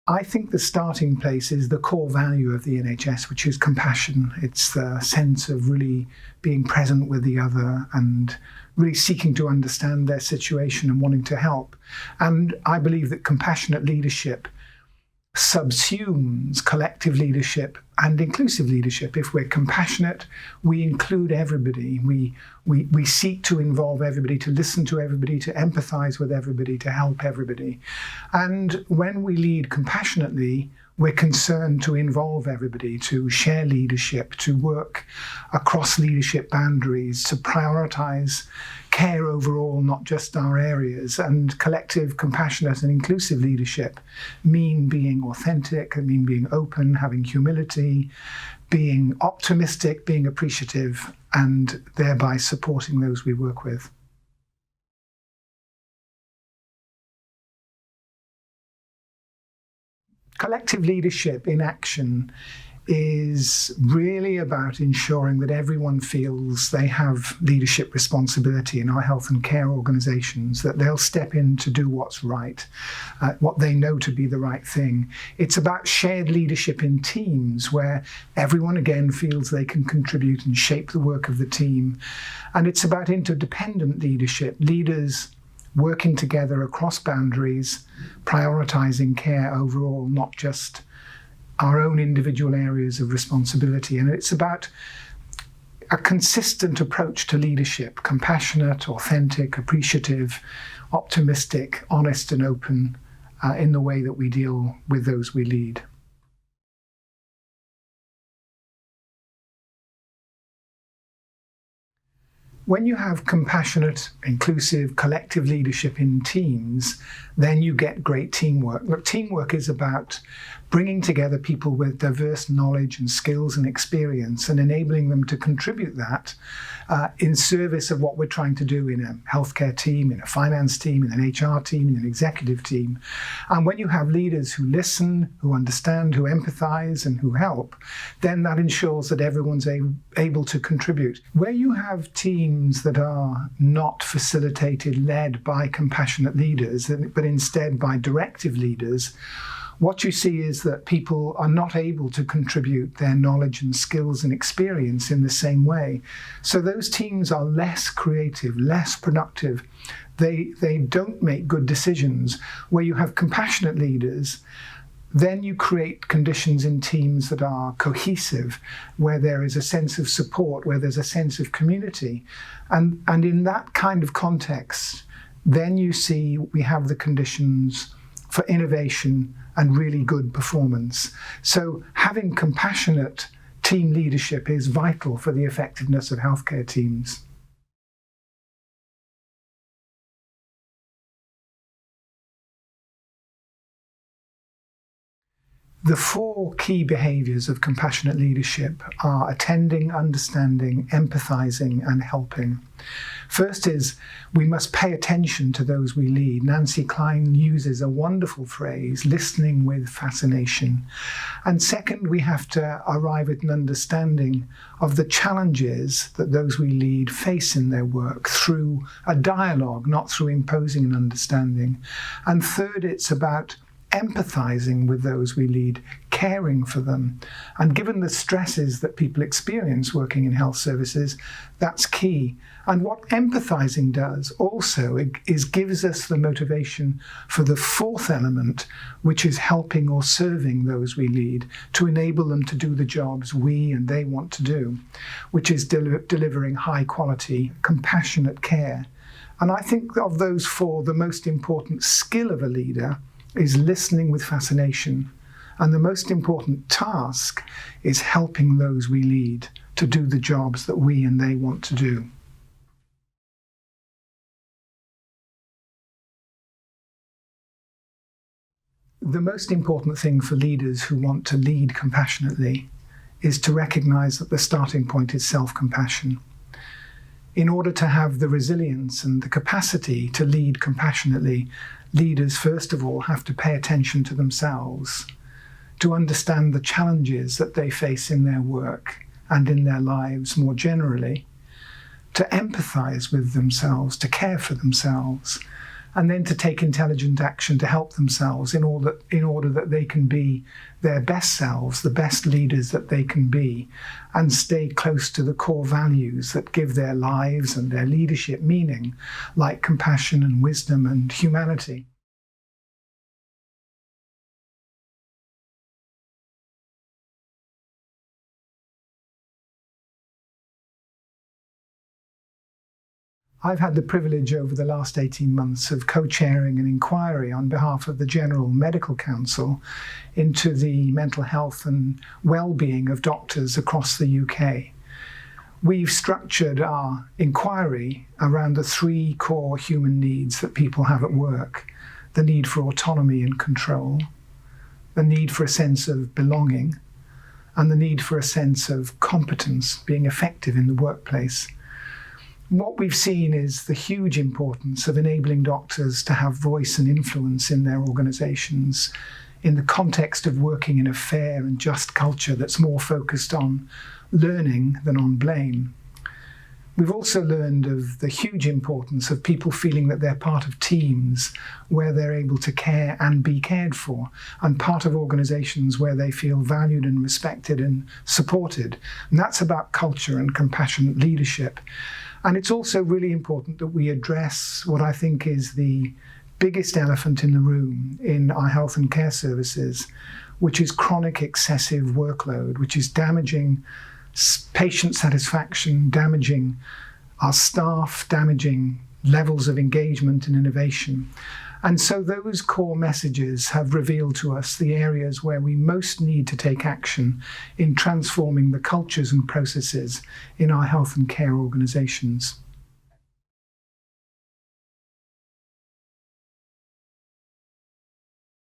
I think the starting place is the core value of the NHS, which is compassion. It's the sense of really being present with the other and really seeking to understand their situation and wanting to help. And I believe that compassionate leadership subsumes collective leadership and inclusive leadership. If we're compassionate, we include everybody. We seek to involve everybody, to listen to everybody, to empathize with everybody, to help everybody. And when we lead compassionately, we're concerned to involve everybody, to share leadership, to work across leadership boundaries, to prioritize care overall, not just our areas. And collective, compassionate and inclusive leadership mean being authentic, mean being open, having humility, being optimistic, being appreciative, and thereby supporting those we work with. Collective leadership in action is really about ensuring that everyone feels they have leadership responsibility in our health and care organisations, that they'll step in to do what's right, what they know to be the right thing. It's about shared leadership in teams where everyone again feels they can contribute and shape the work of the team. And it's about interdependent leadership, leaders working together across boundaries, prioritising care overall, not just our own individual areas of responsibility. And it's about a consistent approach to leadership, compassionate, authentic, appreciative, optimistic, honest and open in the way that we deal with those we lead. When you have compassionate, inclusive, collective leadership in teams, then you get great teamwork. Look, teamwork is about bringing together people with diverse knowledge and skills and experience and enabling them to contribute that in service of what we're trying to do in a healthcare team, in a finance team, in an HR team, in an executive team. And when you have leaders who listen, who understand, who empathize, and who help, then that ensures that everyone's able to contribute. Where you have teams that are not facilitated, led by compassionate leaders, but instead by directive leaders, what you see is that people are not able to contribute their knowledge and skills and experience in the same way. So those teams are less creative, less productive. They don't make good decisions. Where you have compassionate leaders, then you create conditions in teams that are cohesive, where there is a sense of support, where there's a sense of community. And in that kind of context, then you see we have the conditions for innovation and really good performance. So having compassionate team leadership is vital for the effectiveness of healthcare teams. The four key behaviours of compassionate leadership are attending, understanding, empathising, and helping. First is we must pay attention to those we lead. Nancy Klein uses a wonderful phrase, listening with fascination. And second, we have to arrive at an understanding of the challenges that those we lead face in their work through a dialogue, not through imposing an understanding. And third, it's about empathizing with those we lead, caring for them. And given the stresses that people experience working in health services, that's key. And what empathizing does also is gives us the motivation for the fourth element, which is helping or serving those we lead to enable them to do the jobs we and they want to do, which is delivering high quality, compassionate care. And I think of those four, the most important skill of a leader is listening with fascination. And the most important task is helping those we lead to do the jobs that we and they want to do. The most important thing for leaders who want to lead compassionately is to recognize that the starting point is self-compassion. In order to have the resilience and the capacity to lead compassionately, leaders, first of all, have to pay attention to themselves, to understand the challenges that they face in their work and in their lives more generally, to empathize with themselves, to care for themselves, and then to take intelligent action to help themselves in order that they can be their best selves, the best leaders that they can be, and stay close to the core values that give their lives and their leadership meaning, like compassion and wisdom and humanity. I've had the privilege over the last 18 months of co-chairing an inquiry on behalf of the General Medical Council into the mental health and well-being of doctors across the UK. We've structured our inquiry around the three core human needs that people have at work: the need for autonomy and control, the need for a sense of belonging, and the need for a sense of competence, being effective in the workplace. What we've seen is the huge importance of enabling doctors to have voice and influence in their organisations in the context of working in a fair and just culture that's more focused on learning than on blame. We've also learned of the huge importance of people feeling that they're part of teams where they're able to care and be cared for, and part of organisations where they feel valued and respected and supported. And that's about culture and compassionate leadership. And it's also really important that we address what I think is the biggest elephant in the room in our health and care services, which is chronic excessive workload, which is damaging patient satisfaction, damaging our staff, damaging levels of engagement and innovation. And so those core messages have revealed to us the areas where we most need to take action in transforming the cultures and processes in our health and care organisations.